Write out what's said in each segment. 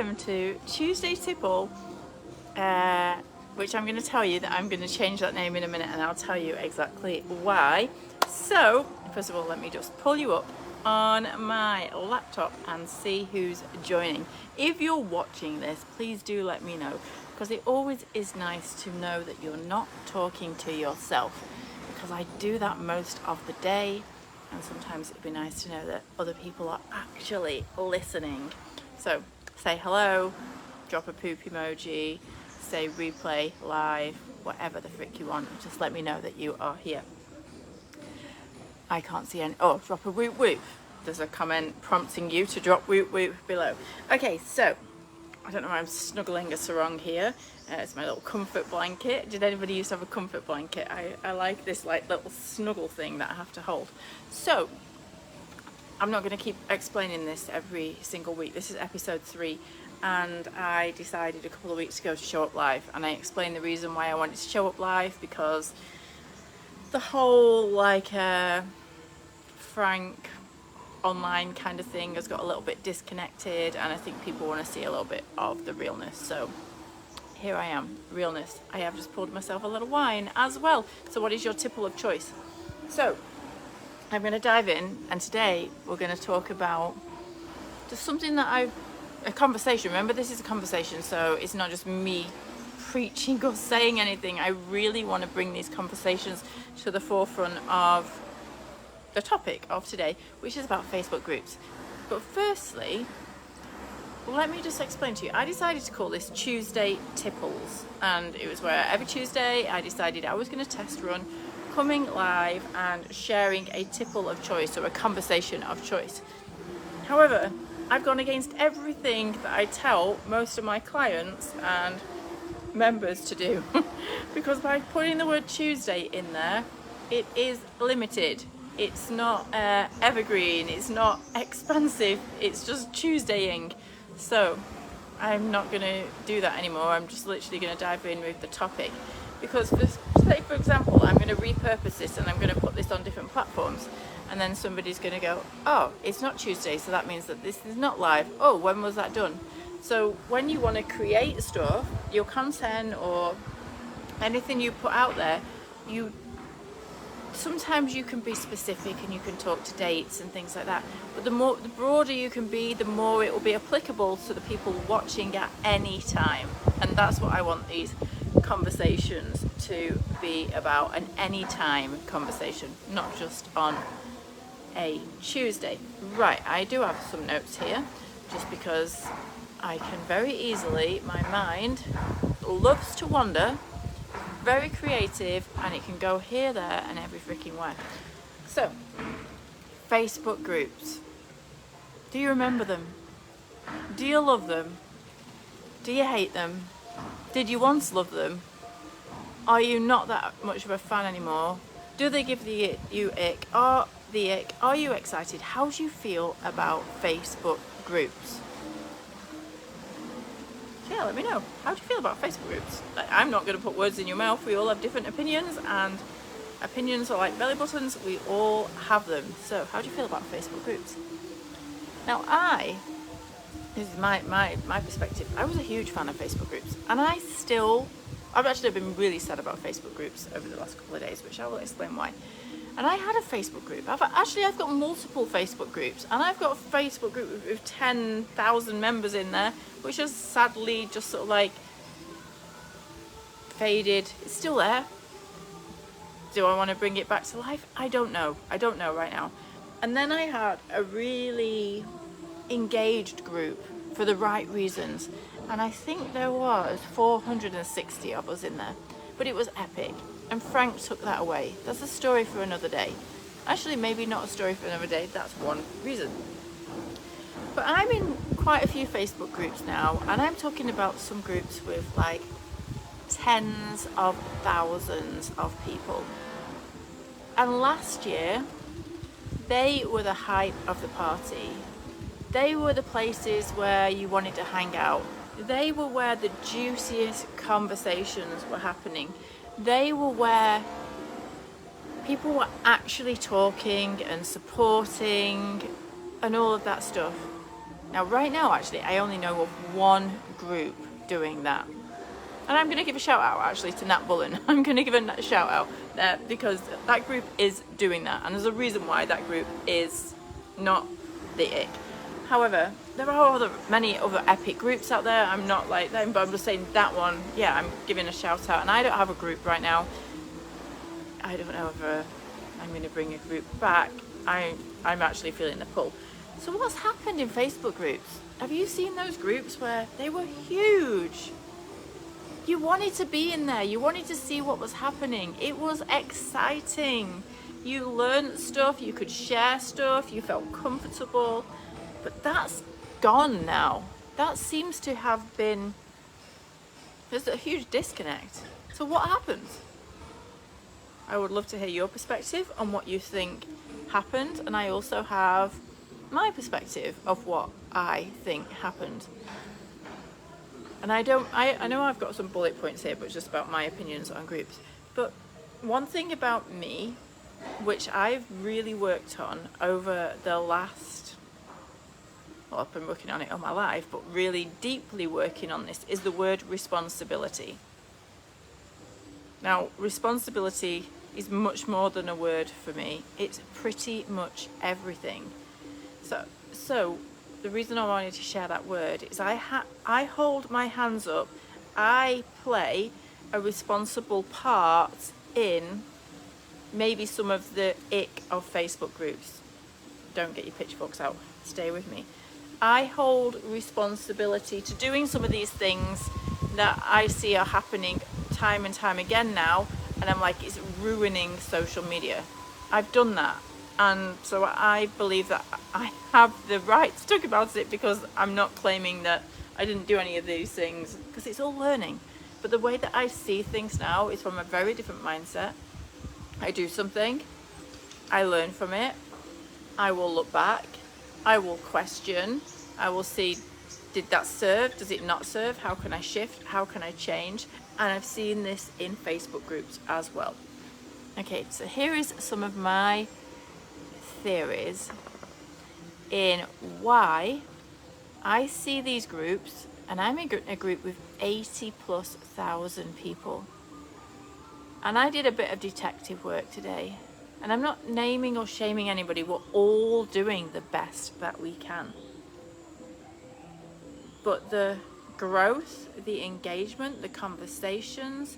welcome to Tuesday Tipple, which I'm going to tell you that I'm going to change that name in a minute, and I'll tell you exactly why. So, first of all, let me just pull you up on my laptop and see who's joining. If you're watching this, please do let me know, because it always is nice to know that you're not talking to yourself, because I do that most of the day, and sometimes it'd be nice to know that other people are actually listening. So say hello, drop a poop emoji, say replay, live, whatever the frick you want. Just let me know that you are here. I can't see any. Oh, drop a whoop whoop. There's a comment prompting you to drop whoop whoop below. Okay, so I don't know why I'm snuggling a sarong here. It's my little comfort blanket. Did anybody used to have a comfort blanket? I like this like little snuggle thing that I have to hold. So I'm not going to keep explaining this every single week. This is episode 3, and I decided a couple of weeks ago to show up live, and I explained the reason why I wanted to show up live, because the whole like frank online kind of thing has got a little bit disconnected, and I think people want to see a little bit of the realness. So here I am, realness. I have just poured myself a little wine as well. So what is your tipple of choice? So I'm going to dive in, and today we're going to talk about just something that a conversation. Remember, this is a conversation, so it's not just me preaching or saying anything. I really want to bring these conversations to the forefront of the topic of today, which is about Facebook groups. But firstly, let me just explain to you. I decided to call this Tuesday Tipples, and it was where every Tuesday I decided I was going to test run coming live and sharing a tipple of choice, or a conversation of choice. However, I've gone against everything that I tell most of my clients and members to do because by putting the word Tuesday in there, it is limited. It's not evergreen, it's not expansive, it's just Tuesdaying. So I'm not going to do that anymore. I'm just literally going to dive in with the topic, because say for example I'm going to repurpose this and I'm going to put this on different platforms, and then somebody's going to go, oh, it's not Tuesday, so that means that this is not live. Oh, when was that done? So when you want to create stuff, your content or anything you put out there, sometimes you can be specific and you can talk to dates and things like that, but the broader you can be, the more it will be applicable to the people watching at any time. And that's what I want these conversations to be about, an anytime conversation, not just on a Tuesday. Right, I do have some notes here, just because I can very easily, my mind loves to wander, very creative, and it can go here, there, and every freaking where. So, Facebook groups. Do you remember them? Do you love them? Do you hate them? Did you once love them? Are you not that much of a fan anymore? Do they give you ick? Are you excited? How do you feel about Facebook groups? Yeah, let me know. How do you feel about Facebook groups? I'm not going to put words in your mouth. We all have different opinions, and opinions are like belly buttons. We all have them. So how do you feel about Facebook groups? Now this is my perspective. I was a huge fan of Facebook groups, and I've actually been really sad about Facebook groups over the last couple of days, which I will explain why. And I had a Facebook group. I've got multiple Facebook groups, and I've got a Facebook group with 10,000 members in there, which has sadly just sort of like faded. It's still there. Do I want to bring it back to life? I don't know right now. And then I had a really engaged group for the right reasons, and I think there was 460 of us in there, but it was epic. And Frank took that away. That's a story for another day. Actually, maybe not a story for another day. That's one reason. But I'm in quite a few Facebook groups now, and I'm talking about some groups with like tens of thousands of people. And last year, they were the hype of the party. They were the places where you wanted to hang out. They were where the juiciest conversations were happening. They were where people were actually talking and supporting and all of that stuff. Now, right now, actually, I only know of one group doing that. And I'm going to give a shout out actually to Nat Bullen. I'm going to give a shout out there because that group is doing that. And there's a reason why that group is not the ick. However, there are many other epic groups out there. I'm not like them, but I'm just saying that one, yeah, I'm giving a shout out. And I don't have a group right now. I don't know if I'm going to bring a group back. I'm actually feeling the pull. So what's happened in Facebook groups? Have you seen those groups where they were huge? You wanted to be in there. You wanted to see what was happening. It was exciting. You learned stuff. You could share stuff. You felt comfortable. But that's gone now. That seems to have been... There's a huge disconnect. So what happens? I would love to hear your perspective on what you think happened. And I also have my perspective of what I think happened. And I know I've got some bullet points here, but it's just about my opinions on groups. But one thing about me, which I've really worked on over the last, well, I've been working on it all my life, but really deeply working on this, is the word responsibility. Now, responsibility is much more than a word for me. It's pretty much everything. So the reason I wanted to share that word is I hold my hands up. I play a responsible part in maybe some of the ick of Facebook groups. Don't get your pitchforks out. Stay with me. I hold responsibility to doing some of these things that I see are happening time and time again now, and I'm like, it's ruining social media. I've done that. And so I believe that I have the right to talk about it because I'm not claiming that I didn't do any of these things, because it's all learning. But the way that I see things now is from a very different mindset. I do something, I learn from it, I will look back, I will question, I will see, did that serve, does it not serve, how can I shift, how can I change? And I've seen this in Facebook groups as well. Okay, so here is some of my theories in why I see these groups, and I'm in a group with 80,000+ people, and I did a bit of detective work today, and I'm not naming or shaming anybody. We're all doing the best that we can, but the growth, the engagement, the conversations,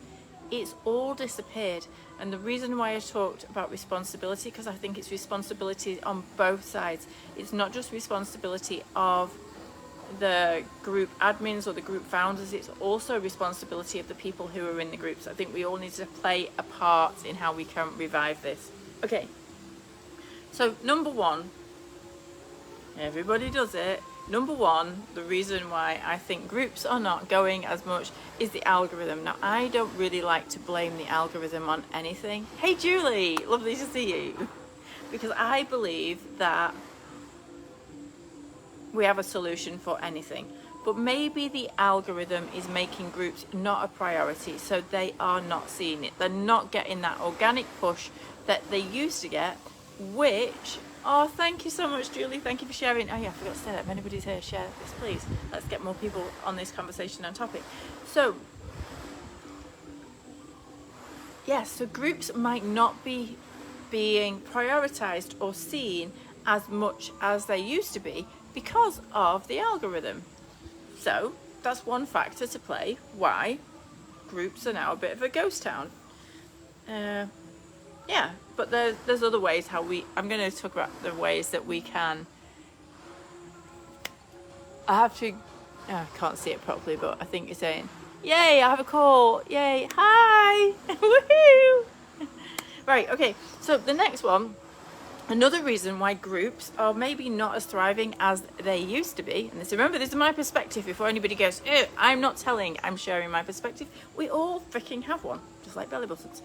it's all disappeared. And the reason why I talked about responsibility, because I think it's responsibility on both sides. It's not just responsibility of the group admins or the group founders, it's also responsibility of the people who are in the groups. I think we all need to play a part in how we can revive this. Okay, so number one, everybody does it. Number one, the reason why I think groups are not going as much is the algorithm. Now, I don't really like to blame the algorithm on anything. Hey, Julie, lovely to see you. Because I believe that we have a solution for anything. But maybe the algorithm is making groups not a priority, so they are not seeing it. They're not getting that organic push that they used to get, which... Oh, thank you so much, Julie. Thank you for sharing. Oh yeah, I forgot to say that. If anybody's here, share this, please. Let's get more people on this conversation and topic. So, yes, so groups might not be being prioritized or seen as much as they used to be because of the algorithm. So, that's one factor to play why groups are now a bit of a ghost town. Yeah, but there's other ways how I'm going to talk about the ways that we can. I can't see it properly, but I think you're saying, yay, I have a call, yay, hi, woohoo. Right, okay, so the next one, another reason why groups are maybe not as thriving as they used to be, and remember, this is my perspective before anybody goes, I'm not telling, I'm sharing my perspective. We all freaking have one, just like belly buttons.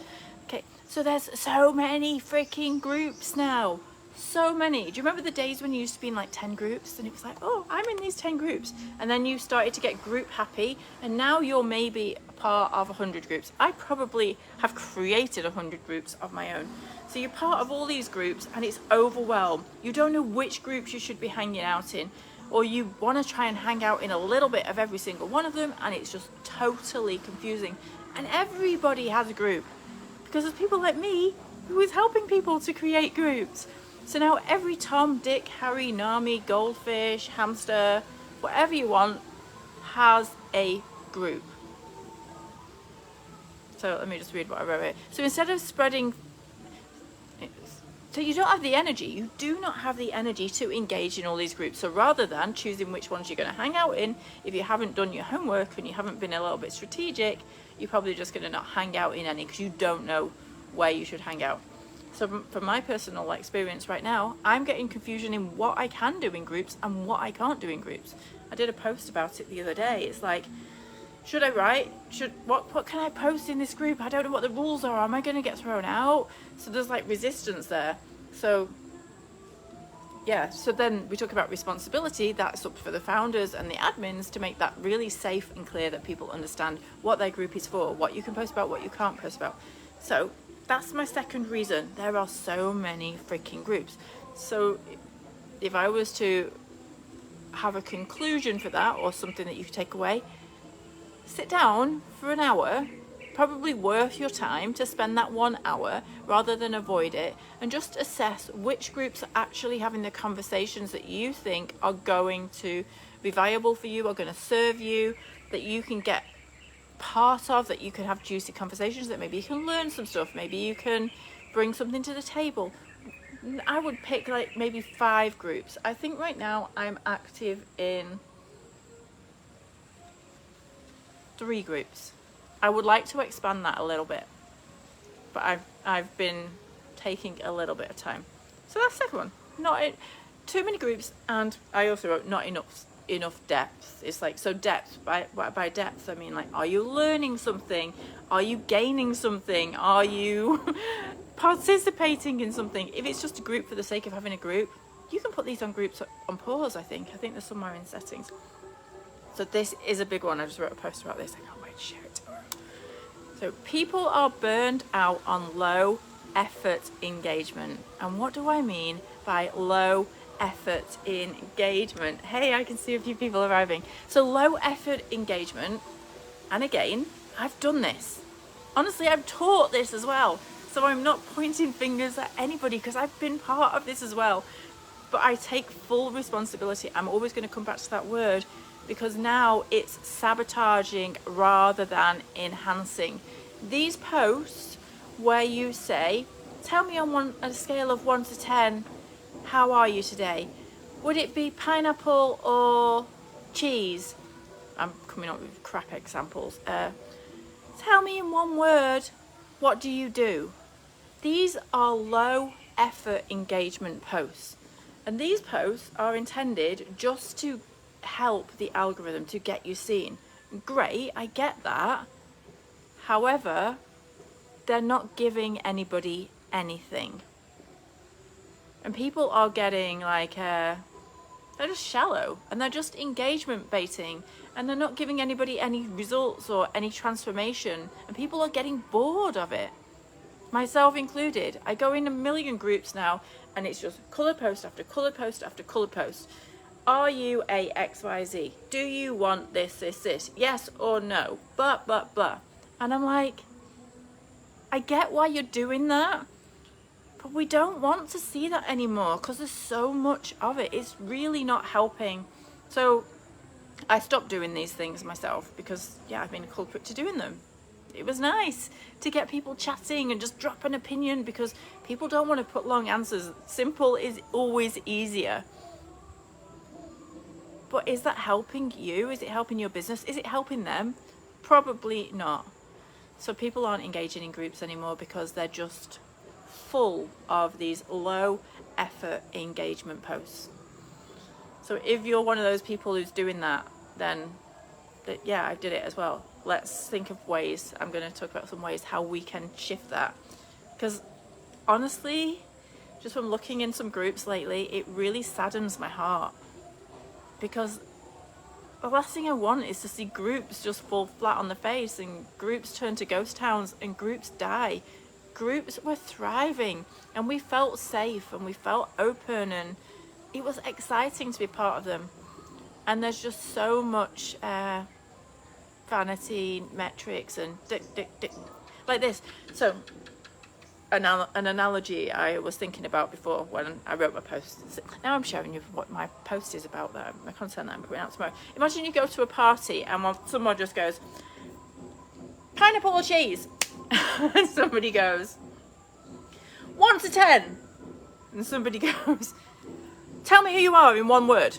Okay, so there's so many freaking groups now. So many. Do you remember the days when you used to be in like 10 groups and it was like, oh, I'm in these 10 groups. And then you started to get group happy and now you're maybe a part of 100 groups. I probably have created 100 groups of my own. So you're part of all these groups and it's overwhelmed. You don't know which groups you should be hanging out in. or you want to try and hang out in a little bit of every single one of them, and it's just totally confusing. And everybody has a group, because there's people like me who is helping people to create groups. So now every Tom, Dick, Harry, Nami, goldfish, hamster, whatever you want, has a group. So let me just read what I wrote here. So instead of spreading, so you don't have the energy, you do not have the energy to engage in all these groups. So rather than choosing which ones you're going to hang out in, if you haven't done your homework and you haven't been a little bit strategic, you're probably just going to not hang out in any, because you don't know where you should hang out. So from my personal experience right now, I'm getting confusion in what I can do in groups and what I can't do in groups. I did a post about it the other day. It's like, should I write? What can I post in this group? I don't know what the rules are. Am I going to get thrown out? So there's like resistance there. So yeah, so then we talk about responsibility. That's up for the founders and the admins to make that really safe and clear, that people understand what their group is for, what you can post about, what you can't post about. So that's my second reason. There are so many freaking groups. So if I was to have a conclusion for that, or something that you take away, sit down for an hour, probably worth your time to spend that 1 hour rather than avoid it, and just assess which groups are actually having the conversations that you think are going to be viable for you, are going to serve you, that you can get part of, that you can have juicy conversations, that maybe you can learn some stuff, maybe you can bring something to the table. I would pick like maybe 5 groups. I think right now I'm active in 3 groups. I would like to expand that a little bit, but I've been taking a little bit of time. So that's the second one. Not too many groups, and I also wrote not enough depth. It's like, so depth, by depth I mean like, are you learning something? Are you gaining something? Are you participating in something? If it's just a group for the sake of having a group, you can put these on groups on pause. I think they're somewhere in settings. So this is a big one. I just wrote a post about this. I can't wait to share it tomorrow. So people are burned out on low effort engagement. And what do I mean by low effort engagement? Hey, I can see a few people arriving. So low effort engagement, and again, I've done this. Honestly, I've taught this as well. So I'm not pointing fingers at anybody, because I've been part of this as well. But I take full responsibility. I'm always going to come back to that word, because now it's sabotaging rather than enhancing. These posts where you say, tell me on a scale of 1 to 10, how are you today? Would it be pineapple or cheese? I'm coming up with crap examples. Tell me in 1 word, what do you do? These are low effort engagement posts. And these posts are intended just to help the algorithm to get you seen. Great, I get that. However, they're not giving anybody anything. And people are getting like, they're just shallow, and they're just engagement baiting, and they're not giving anybody any results or any transformation, and people are getting bored of it. Myself included. I go in a million groups now, and it's just colour post after colour post after colour post. Are you a XYZ? Do you want this? Yes or no? But. And I'm like, I get why you're doing that, but we don't want to see that anymore, because there's so much of it. It's really not helping. So I stopped doing these things myself, because yeah, I've been a culprit to doing them. It was nice to get people chatting and just drop an opinion, because people don't want to put long answers. Simple is always easier. But is that helping you? Is it helping your business? Is it helping them? Probably not. So people aren't engaging in groups anymore, because they're just full of these low effort engagement posts. So if you're one of those people who's doing that, then yeah, I did it as well. Let's think of ways. I'm going to talk about some ways how we can shift that, because honestly, just from looking in some groups lately, it really saddens my heart, because the last thing I want is to see groups just fall flat on the face, and groups turn to ghost towns, and groups die. Groups were thriving, and we felt safe, and we felt open, and it was exciting to be part of them. And there's just so much vanity metrics and like this. So an analogy I was thinking about before when I wrote my post. Now I'm showing you what my post is about, my content that I'm putting out tomorrow. Imagine you go to a party and someone just goes, pineapple or cheese? And somebody goes, 1 to 10. And somebody goes, tell me who you are in one word.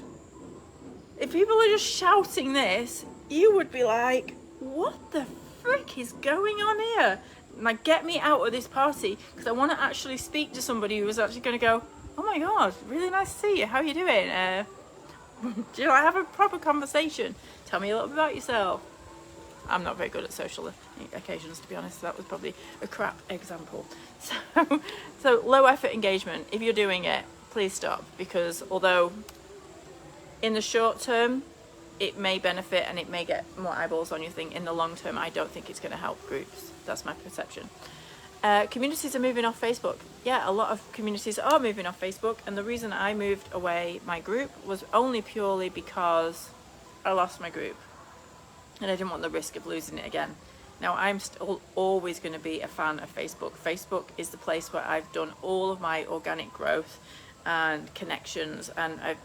If people are just shouting this, you would be like, what the frick is going on here? Like, get me out of this party, because I want to actually speak to somebody who is actually going to go, oh my god, really nice to see you, how are you doing? Do you have a proper conversation? Tell me a little bit about yourself. I'm not very good at social occasions, to be honest. That was probably a crap example. So low effort engagement, if you're doing it, please stop, because although in the short term it may benefit and it may get more eyeballs on your thing, in the long term I don't think it's going to help groups. That's my perception. Communities are moving off Facebook. Yeah, a lot of communities are moving off Facebook, and the reason I moved away my group was only purely because I lost my group and I didn't want the risk of losing it again. Now, I'm still always going to be a fan of Facebook. Facebook is the place where I've done all of my organic growth and connections, and I've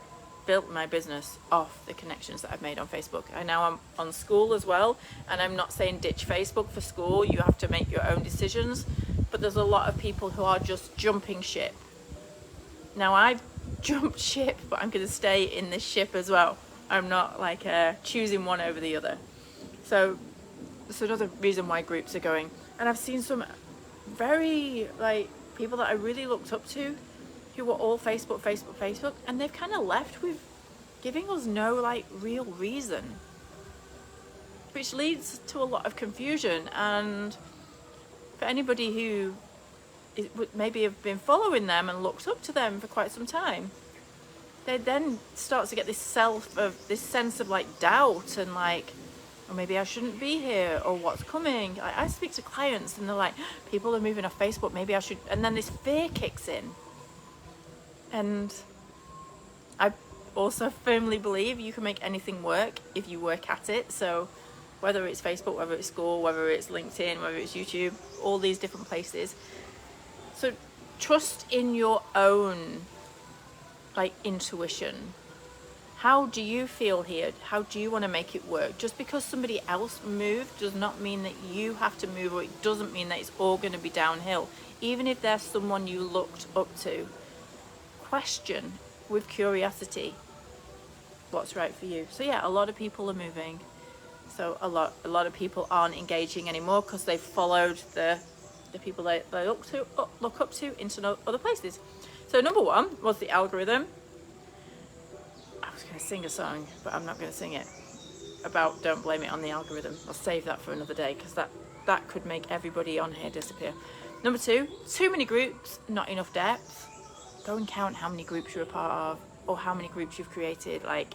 built my business off the connections that I've made on Facebook. And now I'm on school as well, and I'm not saying ditch Facebook for school. You have to make your own decisions, but there's a lot of people who are just jumping ship. Now, I've jumped ship, but I'm going to stay in this ship as well. I'm not like choosing one over the other. So that's another reason why groups are going. And I've seen some very like people that I really looked up to who were all Facebook, and they've kind of left with giving us no like real reason, which leads to a lot of confusion. And for anybody who maybe have been following them and looked up to them for quite some time, they then start to get this sense of like doubt and like, or maybe I shouldn't be here, or what's coming. I speak to clients and they're like, people are moving off Facebook, maybe I should, and then this fear kicks in. And I also firmly believe you can make anything work if you work at it. So whether it's Facebook, whether it's school, whether it's LinkedIn, whether it's YouTube, all these different places. So trust in your own like intuition. How do you feel here? How do you want to make it work? Just because somebody else moved does not mean that you have to move, or it doesn't mean that it's all going to be downhill. Even if there's someone you looked up to, question with curiosity what's right for you. So yeah, a lot of people are moving. So a lot of people aren't engaging anymore because they've followed the people they look up to into other places. So number one was the algorithm. I was going to sing a song, but I'm not going to sing it, about don't blame it on the algorithm. I'll save that for another day, because that could make everybody on here disappear. Number two, too many groups, not enough depth. Go and count how many groups you're a part of, or how many groups you've created. Like,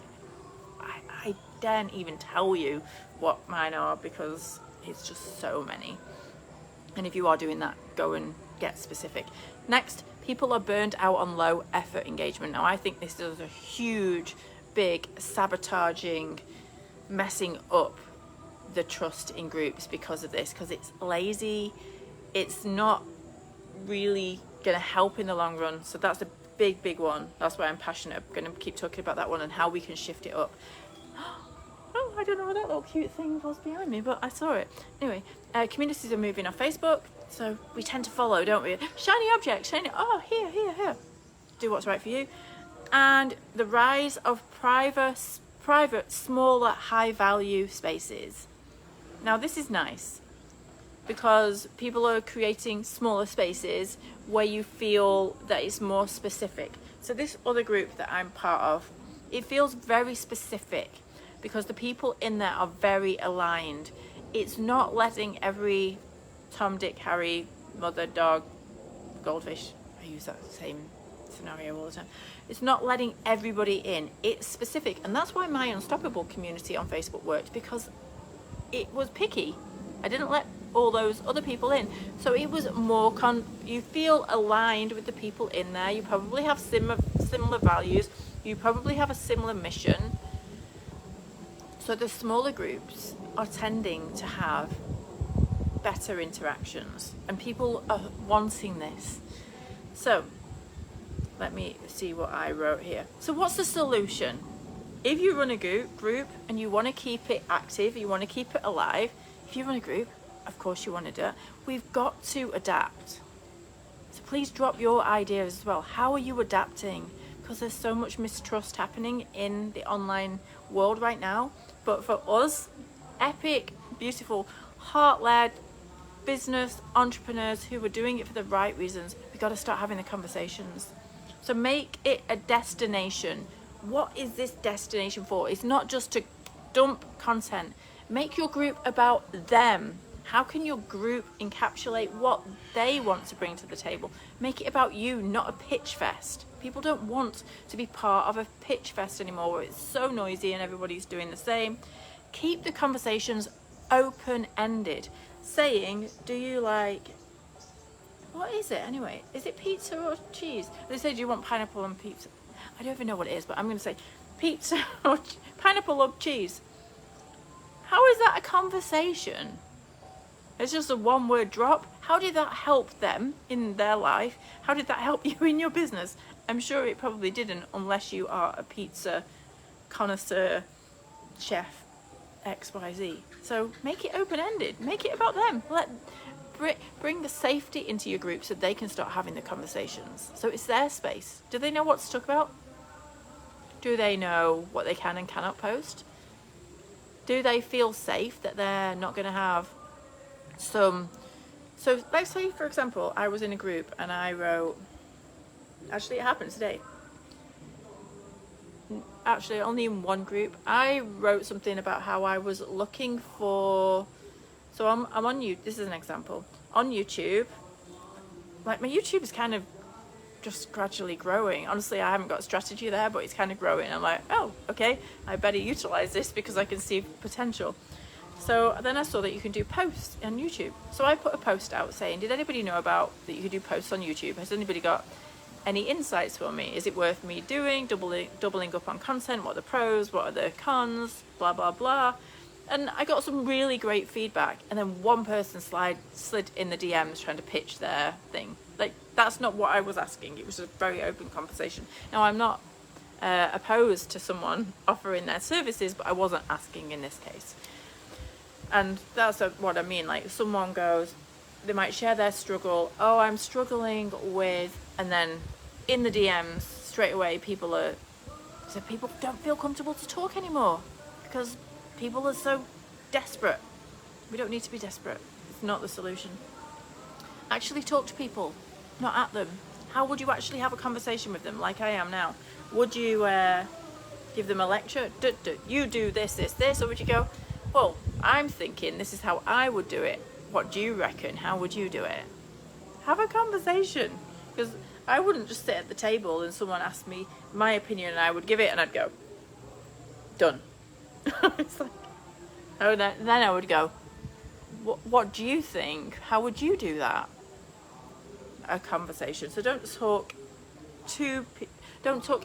I daren't even tell you what mine are, because it's just so many. And if you are doing that, go and get specific. Next, people are burned out on low effort engagement. Now, I think this is a huge, big sabotaging, messing up the trust in groups because of this, because it's lazy. It's not really going to help in the long run. So that's a big one. That's why I'm passionate. I'm going to keep talking about that one and how we can shift it up. Oh, I don't know what that little cute thing was behind me, but I saw it. Anyway, communities are moving on Facebook, so we tend to follow, don't we? Shiny object, shiny, oh, here. Do what's right for you. And the rise of private, smaller, high-value spaces. Now, this is nice, because people are creating smaller spaces where you feel that it's more specific. So this other group that I'm part of, it feels very specific, because the people in there are very aligned. It's not letting every Tom, Dick, Harry, mother, dog, goldfish, I use that same scenario all the time. It's not letting everybody in. It's specific. And that's why my Unstoppable community on Facebook worked, because it was picky. I didn't let all those other people in. So it was more, you feel aligned with the people in there. You probably have similar values. You probably have a similar mission. So the smaller groups are tending to have better interactions, and people are wanting this. So let me see what I wrote here. So what's the solution? If you run a group and you want to keep it active, you want to keep it alive, if you run a group, of course you want to do it, we've got to adapt. So please drop your ideas as well. How are you adapting? Because there's so much mistrust happening in the online world right now. But for us, epic, beautiful, heart-led business entrepreneurs who are doing it for the right reasons, we got to start having the conversations. So make it a destination. What is this destination for? It's not just to dump content. Make your group about them. How can your group encapsulate what they want to bring to the table? Make it about you, not a pitch fest. People don't want to be part of a pitch fest anymore where it's so noisy and everybody's doing the same. Keep the conversations open-ended. Saying, do you like, what is it anyway? Is it pizza or cheese? They say, do you want pineapple on pizza? I don't even know what it is, but I'm going to say pizza or pineapple or cheese. How is that a conversation? It's just a one-word drop. How did that help them in their life? How did that help you in your business? I'm sure it probably didn't, unless you are a pizza connoisseur, chef, XYZ. So make it open-ended. Make it about them. Bring the safety into your group so they can start having the conversations. So it's their space. Do they know what to talk about? Do they know what they can and cannot post? Do they feel safe that they're not going to have some... So let's say, for example, I was in a group and I wrote... Actually, it happened today. Actually, only in one group. I wrote something about how I was looking for... So I'm on YouTube. This is an example. On YouTube, like my YouTube is kind of just gradually growing. Honestly, I haven't got a strategy there, but it's kind of growing. I'm like, oh, okay, I better utilize this because I can see potential. So then I saw that you can do posts on YouTube. So I put a post out saying, did anybody know about that you could do posts on YouTube? Has anybody got any insights for me? Is it worth me doing, doubling up on content? What are the pros? What are the cons? Blah, blah, blah. And I got some really great feedback. And then one person slid in the DMs trying to pitch their thing. Like, that's not what I was asking. It was a very open conversation. Now, I'm not opposed to someone offering their services, but I wasn't asking in this case. And that's what I mean. Like, someone goes, they might share their struggle. Oh, I'm struggling with, and then in the DMs straight away, people don't feel comfortable to talk anymore because people are so desperate. We don't need to be desperate. It's not the solution. Actually talk to people, not at them. How would you actually have a conversation with them like I am now? Would you give them a lecture? You do this, or would you go, well, I'm thinking this is how I would do it. What do you reckon? How would you do it? Have a conversation. Because I wouldn't just sit at the table and someone asked me my opinion and I would give it and I'd go, done. It's like, oh, then I would go, what do you think? How would you do that? A conversation. So don't talk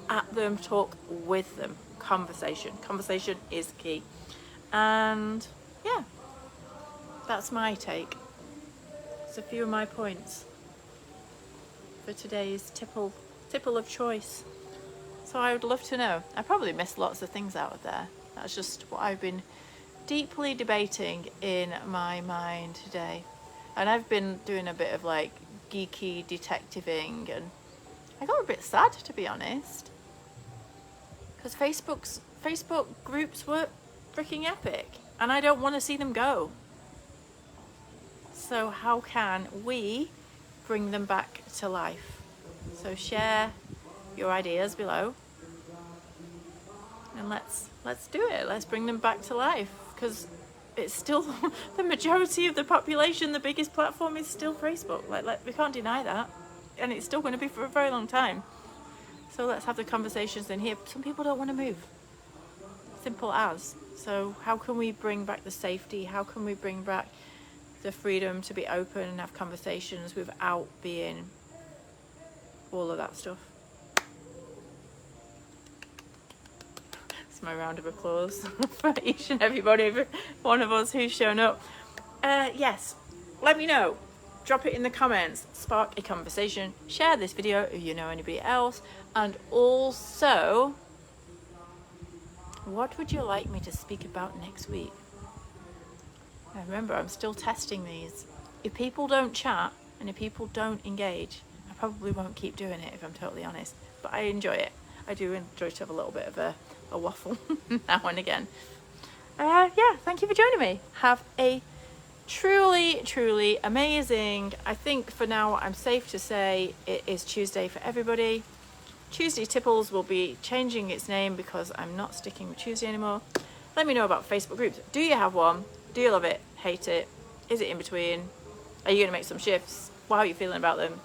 at them, talk with them. Conversation is key. And yeah, that's my take. It's a few of my points for today's tipple of choice. So I would love to know. I probably missed lots of things out of there. That's just what I've been deeply debating in my mind today. And I've been doing a bit of like geeky detectiving, and I got a bit sad, to be honest, because Facebook groups were freaking epic and I don't want to see them go. So how can we bring them back to life? So share your ideas below and let's do it. Let's bring them back to life, because it's still the majority of the population. The biggest platform is still Facebook. Like we can't deny that, and it's still going to be for a very long time. So let's have the conversations in here. Some people don't want to move. Simple as. So how can we bring back the safety? How can we bring back the freedom to be open and have conversations without being all of that stuff? It's my round of applause for each and everybody, one of us who's shown up. Yes, let me know. Drop it in the comments, spark a conversation, share this video if you know anybody else, and also, what would you like me to speak about next week? Now remember, I'm still testing these. If people don't chat and if people don't engage, I probably won't keep doing it, if I'm totally honest, but I enjoy it. I do enjoy to have a little bit of a waffle now and again. Yeah, thank you for joining me. Have a truly amazing, I think for now I'm safe to say it is Tuesday for everybody. Tuesday Tipples will be changing its name because I'm not sticking with Tuesday anymore. Let me know about Facebook groups. Do you have one? Do you love it? Hate it? Is it in between? Are you going to make some shifts? How are you feeling about them?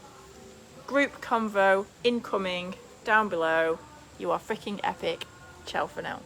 Group convo incoming down below. You are freaking epic. Ciao for now.